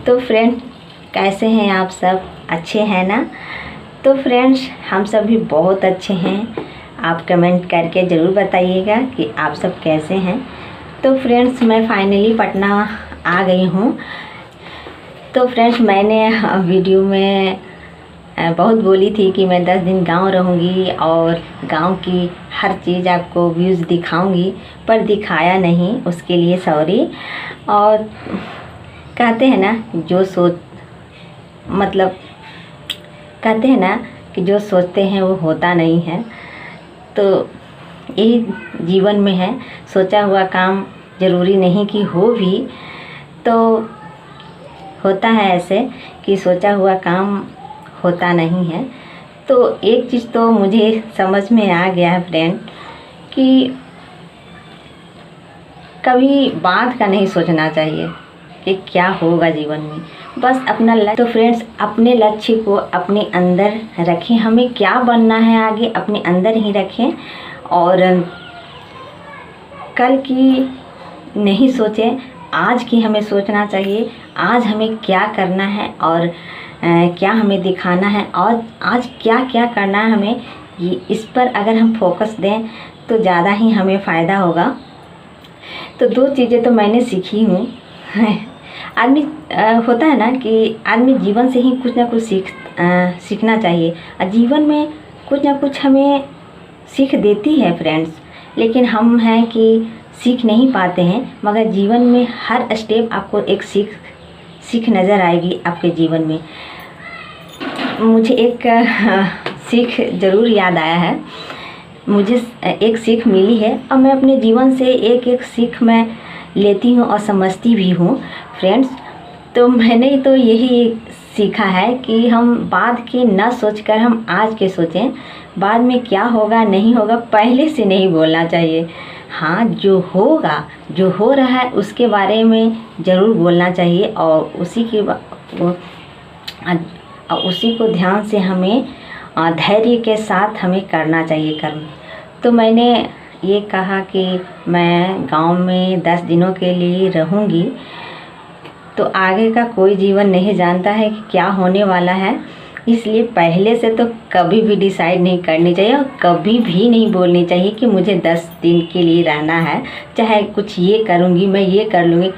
तो फ्रेंड्स, कैसे हैं आप सब? अच्छे हैं ना? तो फ्रेंड्स, हम सब भी बहुत अच्छे हैं। आप कमेंट करके ज़रूर बताइएगा कि आप सब कैसे हैं। तो फ्रेंड्स, मैं फाइनली पटना आ गई हूँ। तो फ्रेंड्स, मैंने वीडियो में बहुत बोली थी कि मैं 10 दिन गांव रहूँगी और गांव की हर चीज़ आपको व्यूज़ दिखाऊंगी, पर दिखाया नहीं, उसके लिए सॉरी। और कहते हैं ना, कहते हैं ना कि जो सोचते हैं वो होता नहीं है। तो यही जीवन में है, सोचा हुआ काम ज़रूरी नहीं कि हो भी, तो होता है ऐसे कि सोचा हुआ काम होता नहीं है। तो एक चीज़ तो मुझे समझ में आ गया है फ्रेंड, कि कभी बाद का नहीं सोचना चाहिए कि क्या होगा जीवन में, बस अपना लक्ष्य। तो फ्रेंड्स, अपने लक्ष्य को अपने अंदर रखें। हमें क्या बनना है आगे अपने अंदर ही रखें, और कल की नहीं सोचें, आज की हमें सोचना चाहिए। आज हमें क्या करना है और क्या हमें दिखाना है, और आज क्या क्या करना है हमें, इस पर अगर हम फोकस दें तो ज़्यादा ही हमें फ़ायदा होगा। तो 2 चीज़ें तो मैंने सीखी हूँ। आदमी होता है ना कि आदमी जीवन से ही कुछ ना कुछ सीखना चाहिए, और जीवन में कुछ ना कुछ हमें सीख देती है फ्रेंड्स, लेकिन हम हैं कि सीख नहीं पाते हैं। मगर जीवन में हर स्टेप आपको एक सीख नज़र आएगी आपके जीवन में। मुझे एक सीख ज़रूर याद आया है, मुझे एक सीख मिली है, और मैं अपने जीवन से एक एक सीख मैं लेती हूँ और समझती भी हूँ फ्रेंड्स। तो मैंने तो यही सीखा है कि हम बाद की न सोचकर हम आज के सोचें। बाद में क्या होगा नहीं होगा पहले से नहीं बोलना चाहिए। हाँ, जो होगा, जो हो रहा है उसके बारे में ज़रूर बोलना चाहिए, और उसी को ध्यान से हमें धैर्य के साथ हमें करना चाहिए कर्म। तो मैंने ये कहा कि मैं गांव में 10 दिनों के लिए रहूंगी। तो आगे का कोई जीवन नहीं जानता है कि क्या होने वाला है, इसलिए पहले से तो कभी भी डिसाइड नहीं करनी चाहिए, और कभी भी नहीं बोलनी चाहिए कि मुझे 10 दिन के लिए रहना है, चाहे कुछ ये करूँगी, मैं ये कर लूँगी।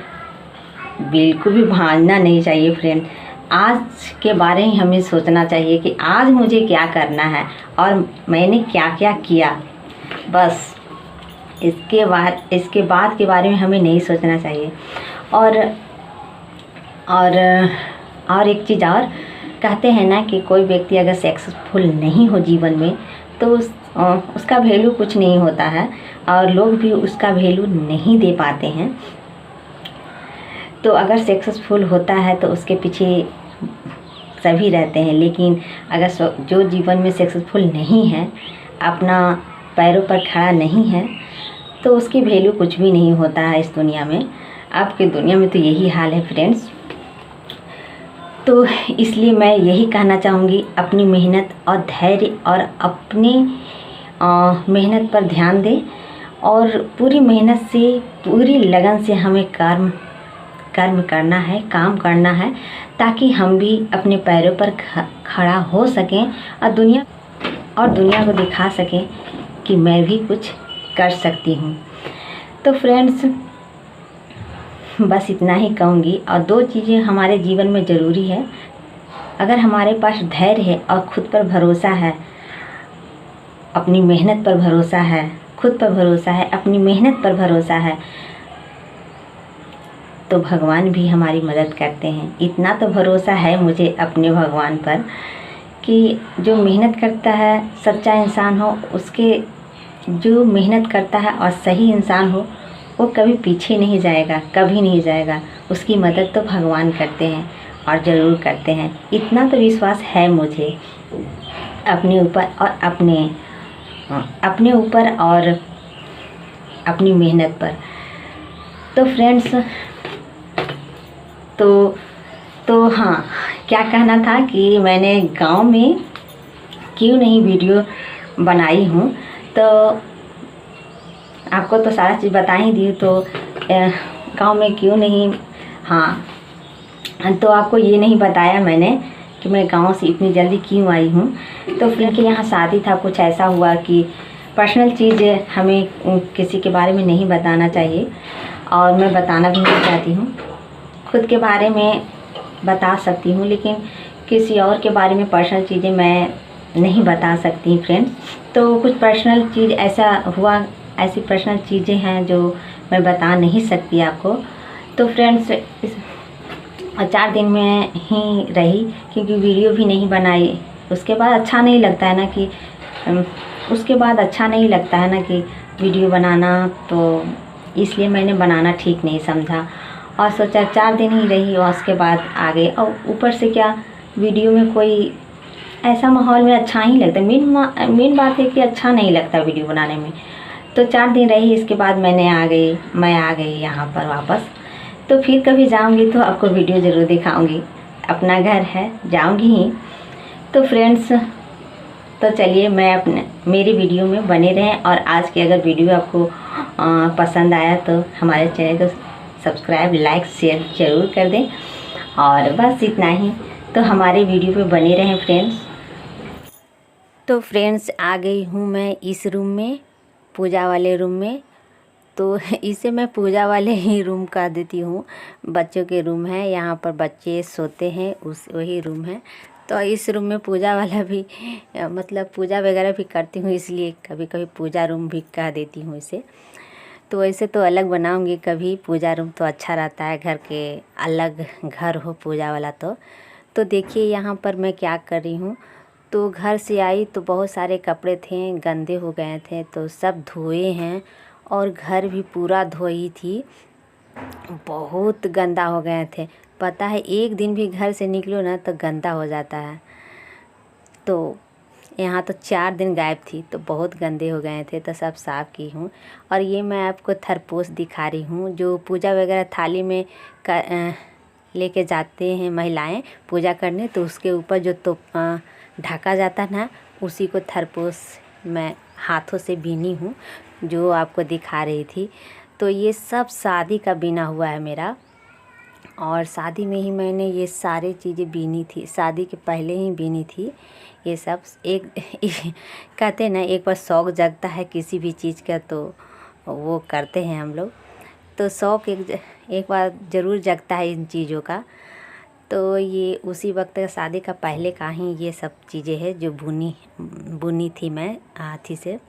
बिल्कुल भी भागना नहीं चाहिए फ्रेंड। आज के बारे में हमें सोचना चाहिए कि आज मुझे क्या करना है और मैंने क्या क्या किया, बस इसके बाद के बारे में हमें नहीं सोचना चाहिए। और एक चीज़ और, कहते हैं ना कि कोई व्यक्ति अगर सक्सेसफुल नहीं हो जीवन में तो उसका वैल्यू कुछ नहीं होता है, और लोग भी उसका वैल्यू नहीं दे पाते हैं। तो अगर सक्सेसफुल होता है तो उसके पीछे सभी रहते हैं, लेकिन अगर जो जीवन में सक्सेसफुल नहीं है, अपना पैरों पर खड़ा नहीं है, तो उसकी वैल्यू कुछ भी नहीं होता है इस दुनिया में। आपकी दुनिया में तो यही हाल है फ्रेंड्स। तो इसलिए मैं यही कहना चाहूँगी, अपनी मेहनत और धैर्य और अपनी मेहनत पर ध्यान दें, और पूरी मेहनत से, पूरी लगन से हमें कर्म करना है, काम करना है, ताकि हम भी अपने पैरों पर खड़ा हो सकें और दुनिया को दिखा सकें कि मैं भी कुछ कर सकती हूँ। तो फ्रेंड्स, बस इतना ही कहूँगी। और 2 चीज़ें हमारे जीवन में ज़रूरी है। अगर हमारे पास धैर्य है और खुद पर भरोसा है, अपनी मेहनत पर भरोसा है, खुद पर भरोसा है, अपनी मेहनत पर भरोसा है, तो भगवान भी हमारी मदद करते हैं। इतना तो भरोसा है मुझे अपने भगवान पर कि जो मेहनत करता है, सच्चा इंसान हो, उसके जो मेहनत करता है और सही इंसान हो, वो कभी पीछे नहीं जाएगा, कभी नहीं जाएगा। उसकी मदद तो भगवान करते हैं और ज़रूर करते हैं। इतना तो विश्वास है मुझे अपने ऊपर और अपनी मेहनत पर। तो फ्रेंड्स, तो हाँ, क्या कहना था कि मैंने गांव में क्यों नहीं वीडियो बनाई हूँ। तो आपको तो सारा चीज़ बता ही दी, तो गांव में क्यों नहीं। हाँ, तो आपको ये नहीं बताया मैंने कि मैं गांव से इतनी जल्दी क्यों आई हूँ। तो फिर के यहाँ शादी था, कुछ ऐसा हुआ कि पर्सनल चीज़ हमें किसी के बारे में नहीं बताना चाहिए और मैं बताना भी नहीं चाहती हूँ। खुद के बारे में बता सकती हूँ लेकिन किसी और के बारे में पर्सनल चीज़ें मैं नहीं बता सकती फ्रेंड्स। तो कुछ पर्सनल चीज़ ऐसा हुआ, ऐसी पर्सनल चीज़ें हैं जो मैं बता नहीं सकती आपको। तो फ्रेंड्स इस 4 दिन में ही रही क्योंकि वीडियो भी नहीं बनाई। उसके बाद अच्छा नहीं लगता है ना कि वीडियो बनाना, तो इसलिए मैंने बनाना ठीक नहीं समझा और सोचा 4 दिन ही रही और उसके बाद आ गए। और ऊपर से क्या वीडियो में कोई ऐसा माहौल में अच्छा ही लगता, मेन बात है कि अच्छा नहीं लगता वीडियो बनाने में। तो 4 दिन रही, इसके बाद मैं आ गई यहाँ पर वापस। तो फिर कभी जाऊँगी तो आपको वीडियो ज़रूर दिखाऊँगी, अपना घर है, जाऊँगी ही। तो फ्रेंड्स तो चलिए मेरी वीडियो में बने रहें और आज की अगर वीडियो आपको पसंद आया तो हमारे चैनल को सब्सक्राइब, लाइक, शेयर ज़रूर कर दें। और बस इतना ही, तो हमारे वीडियो पे बने रहें फ्रेंड्स। तो फ्रेंड्स आ गई हूँ मैं इस रूम में, पूजा वाले रूम में। तो इसे मैं पूजा वाले ही रूम कह देती हूँ, बच्चों के रूम है, यहाँ पर बच्चे सोते हैं, वही रूम है। तो इस रूम में पूजा वाला भी मतलब पूजा वगैरह भी करती हूँ, इसलिए कभी कभी पूजा रूम भी कह देती हूँ इसे। तो वैसे तो अलग बनाऊँगी कभी, पूजा रूम तो अच्छा रहता है, घर के अलग घर हो पूजा वाला। तो देखिए यहाँ पर मैं क्या कर रही हूँ। तो घर से आई तो बहुत सारे कपड़े थे, गंदे हो गए थे, तो सब धोए हैं और घर भी पूरा धोई थी, बहुत गंदा हो गए थे। पता है एक दिन भी घर से निकलो ना तो गंदा हो जाता है। तो यहाँ तो 4 दिन गायब थी तो बहुत गंदे हो गए थे, तो सब साफ़ की हूँ। और ये मैं आपको थरपोस दिखा रही हूँ, जो पूजा वगैरह थाली में लेके जाते हैं महिलाएं पूजा करने, तो उसके ऊपर जो तो ढका जाता है ना, उसी को थरपोस मैं हाथों से बीनी हूँ, जो आपको दिखा रही थी। तो ये सब शादी का बीना हुआ है मेरा, और शादी में ही मैंने ये सारी चीज़ें बीनी थी, शादी के पहले ही बीनी थी ये सब। कहते हैं ना, एक बार शौक़ जगता है किसी भी चीज़ का तो वो करते हैं हम लोग। तो शौक़ एक बार ज़रूर जगता है इन चीज़ों का। तो ये उसी वक्त शादी का पहले का ही ये सब चीज़ें हैं जो बुनी थी मैं हाथी से,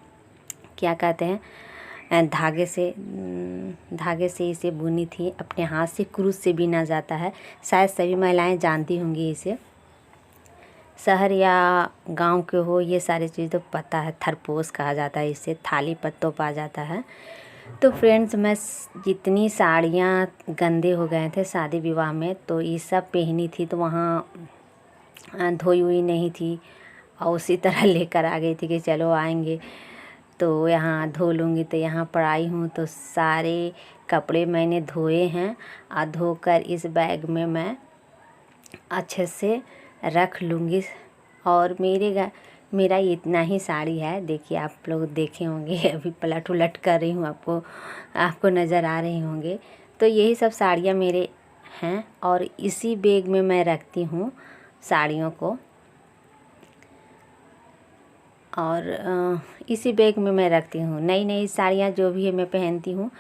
क्या कहते हैं, धागे से इसे बुनी थी, अपने हाथ से क्रूस से बीना जाता है। शायद सभी महिलाएं जानती होंगी इसे, शहर या गांव के हो ये सारी चीज़ तो पता है। थरपोस कहा जाता है इसे, थाली पर तोपा जाता है। तो फ्रेंड्स मैं जितनी साड़ियाँ गंदे हो गए थे शादी विवाह में, तो ये सब पहनी थी, तो वहाँ धोई हुई नहीं थी और उसी तरह लेकर आ गई थी कि चलो आएंगे तो यहाँ धो लूँगी। तो यहाँ पर आई हूँ तो सारे कपड़े मैंने धोए हैं और धोकर इस बैग में मैं अच्छे से रख लूँगी। और मेरा इतना ही साड़ी है, देखिए आप लोग देखे होंगे, अभी पलट उलट कर रही हूँ, आपको नज़र आ रही होंगे। तो यही सब साड़ियाँ मेरे हैं और इसी बैग में मैं रखती हूँ साड़ियों को, और इसी बैग में मैं रखती हूँ। नई साड़ियाँ जो भी है मैं पहनती हूँ,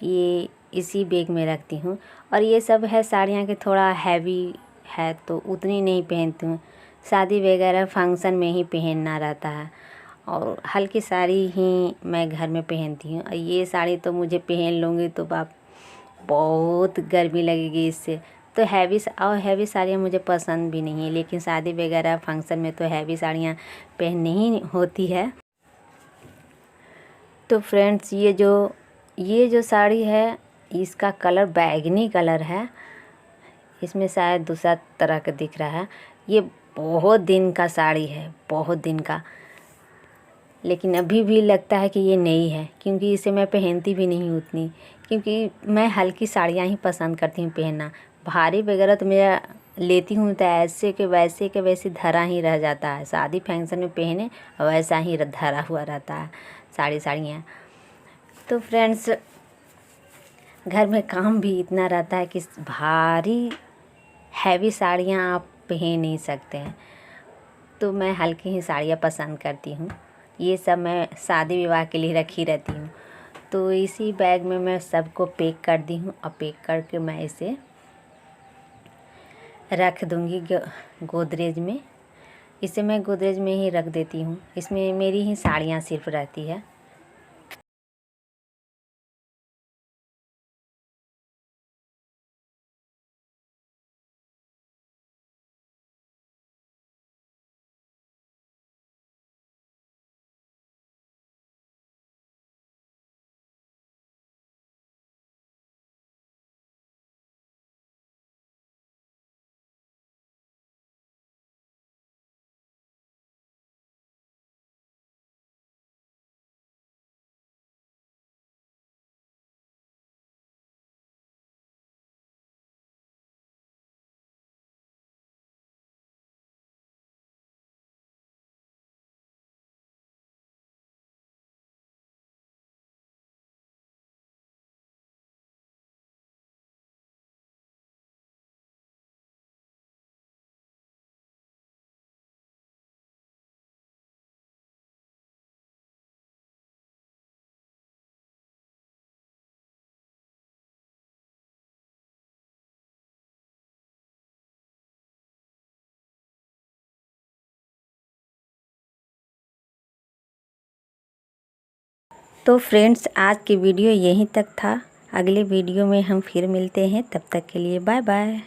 ये इसी बैग में रखती हूँ। और ये सब है साड़ियाँ के थोड़ा हैवी है तो उतनी नहीं पहनती हूँ, शादी वगैरह फंक्शन में ही पहनना रहता है, और हल्की साड़ी ही मैं घर में पहनती हूँ। और ये साड़ी तो मुझे पहन लूँगी तो बहुत गर्मी लगेगी इससे। तो हैवी साड़ियाँ मुझे पसंद भी नहीं है, लेकिन शादी वगैरह फंक्शन में तो हैवी साड़ियाँ पहननी ही होती है। तो फ्रेंड्स ये जो साड़ी है इसका कलर बैगनी कलर है, इसमें शायद दूसरा तरह का दिख रहा है। ये बहुत दिन का साड़ी है, बहुत दिन का, लेकिन अभी भी लगता है कि ये नई है, क्योंकि इसे मैं पहनती भी नहीं उतनी, क्योंकि मैं हल्की साड़ियाँ ही पसंद करती हूँ पहनना। भारी वगैरह तो मेरा लेती हूँ तो ऐसे के वैसे धरा ही रह जाता है, शादी फंक्शन में पहने वैसा ही धरा हुआ रहता है साड़ियाँ। तो फ्रेंड्स घर में काम भी इतना रहता है कि भारी हैवी साड़ियाँ आप पहन नहीं सकते हैं, तो मैं हल्की ही साड़ियाँ पसंद करती हूँ। ये सब मैं शादी विवाह के लिए रखी रहती हूँ। तो इसी बैग में मैं सबको पैक कर दी हूँ और पैक करके मैं इसे रख दूँगी गोदरेज में। इसे मैं गोदरेज में ही रख देती हूँ। इसमें मेरी ही साड़ियाँ सिर्फ रहती है। तो फ्रेंड्स, आज की वीडियो यहीं तक था। अगले वीडियो में हम फिर मिलते हैं। तब तक के लिए बाय बाय।